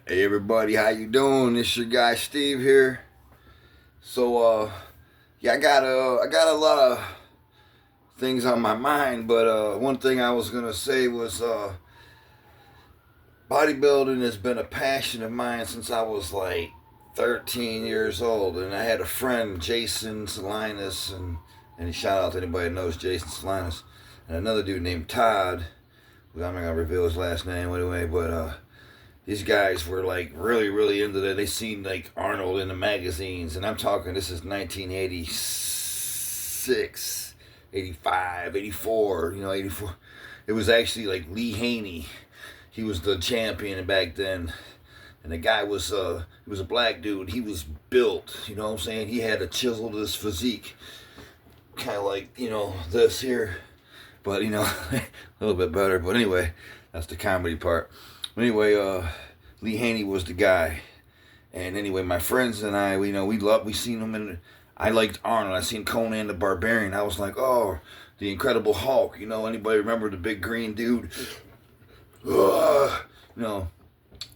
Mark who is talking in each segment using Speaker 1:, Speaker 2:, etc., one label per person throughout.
Speaker 1: Hey everybody, how you doing? It's your guy Steve here. So yeah, I got a lot of things on my mind, but one thing I was gonna say was bodybuilding has been a passion of mine since I was like 13 years old, and I had a friend, Jason Salinas, and shout out to anybody that knows Jason Salinas, and another dude named Todd. I'm not gonna reveal his last name anyway, but these guys were like really, really into that. They seen like Arnold in the magazines, and I'm talking this is 1986, 85, 84. 84. It was actually like Lee Haney. He was the champion back then, and the guy was he was a black dude. He was built. You know what I'm saying? He had a chiseled his physique, kind of like this here, but a little bit better. But anyway, that's the comedy part. Anyway, Lee Haney was the guy, and anyway, my friends and I, we seen him in. I liked Arnold. I seen Conan the Barbarian. I was like, oh, the Incredible Hulk. Anybody remember the big green dude? You know,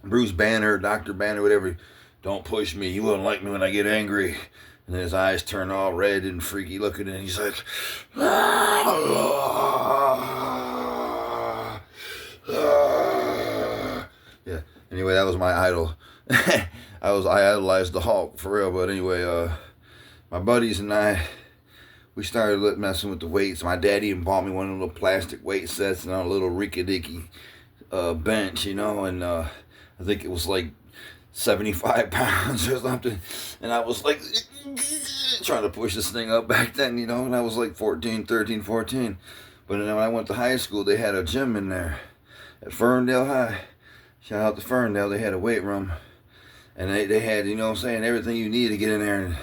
Speaker 1: Bruce Banner, Dr. Banner, whatever. Don't push me. You wouldn't like me when I get angry. And then his eyes turn all red and freaky looking, and he's like, yeah. Anyway, that was my idol. I idolized the Hulk for real. But anyway, my buddies and I, we started messing with the weights. My daddy bought me one of the little plastic weight sets and on a little rickety bench, and I think it was like 75 pounds or something. And I was like trying to push this thing up back then, and I was like 13, 14. But then when I went to high school, they had a gym in there at Ferndale High. Shout out to Ferndale. They had a weight room. And they had, everything you need to get in there.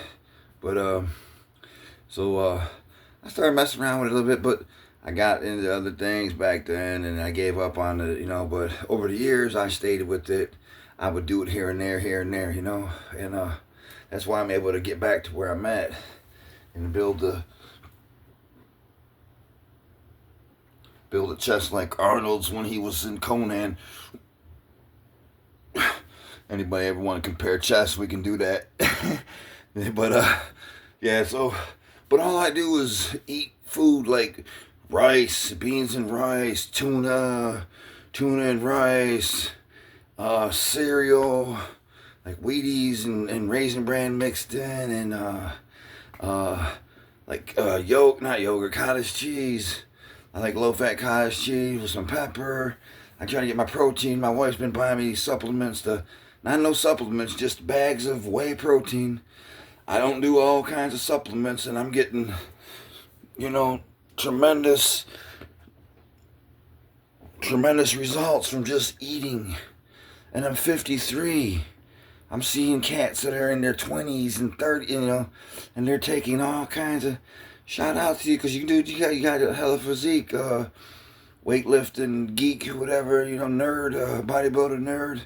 Speaker 1: But, so I started messing around with it a little bit, but I got into other things back then, and I gave up on it, but over the years, I stayed with it. I would do it here and there, and that's why I'm able to get back to where I'm at and build a chest like Arnold's when he was in Conan. Anybody ever want to compare chests, we can do that. But yeah, but all I do is eat food like rice, beans and rice, tuna and rice, cereal, like Wheaties and Raisin Bran mixed in, and not yogurt, cottage cheese. I like low-fat cottage cheese with some pepper. I try to get my protein. My wife's been buying me these supplements. Not no supplements, just bags of whey protein. I don't do all kinds of supplements, and I'm getting, tremendous results from just eating. And I'm 53. I'm seeing cats that are in their 20s and 30s, and they're taking all kinds of. Shout out to you, because you got a hell of a physique, weightlifting geek, whatever, nerd, bodybuilder nerd.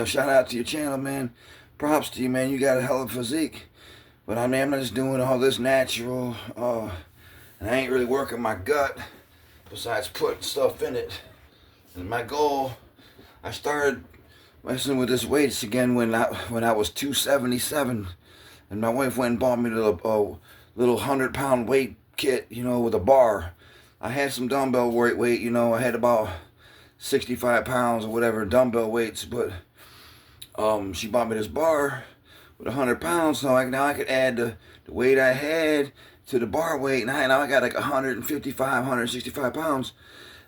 Speaker 1: Shout out to your channel, man. Props to you, man. You got a hell of a physique. But I'm just doing all this natural, and I ain't really working my gut besides putting stuff in it. And my goal, I started messing with this weights again when I was 277, and my wife went and bought me the little 100-pound weight kit, with a bar. I had some dumbbell weight, I had about 65 pounds or whatever dumbbell weights, but she bought me this bar with 100 pounds, so now I could add the weight I had to the bar weight, and now I got like 155, 165 pounds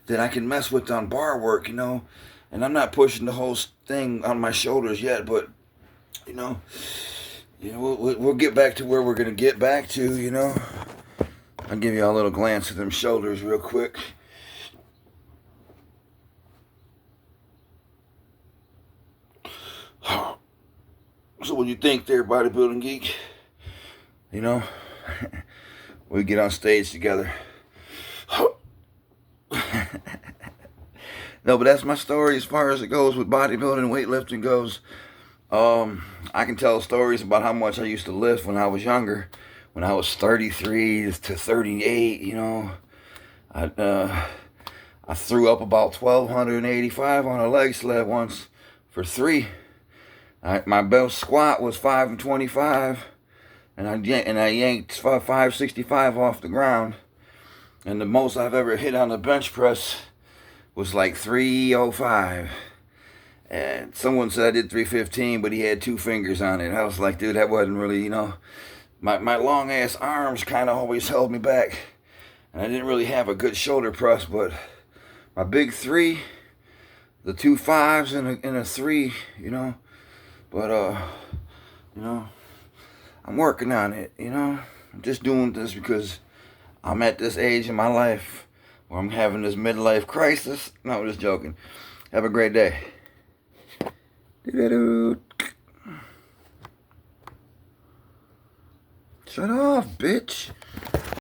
Speaker 1: that I can mess with on bar work, and I'm not pushing the whole thing on my shoulders yet, but we'll get back to where we're gonna get back to, I'll give you a little glance at them shoulders real quick. So what do you think there, bodybuilding geek? We get on stage together. No, but that's my story as far as it goes with bodybuilding and weightlifting goes. I can tell stories about how much I used to lift when I was younger. When I was 33 to 38, I threw up about 1,285 on a leg sled once for 3. My best squat was 525, and I yanked 565 off the ground. And the most I've ever hit on the bench press was like 305. And someone said I did 315, but he had 2 fingers on it. I was like, dude, that wasn't really, you know, my long ass arms kind of always held me back. And I didn't really have a good shoulder press, but my big 3, the 2 5s and a 3, you know. But, you know, I'm working on it, you know. I'm just doing this because I'm at this age in my life where I'm having this midlife crisis. No, I'm just joking. Have a great day. Shut off, bitch.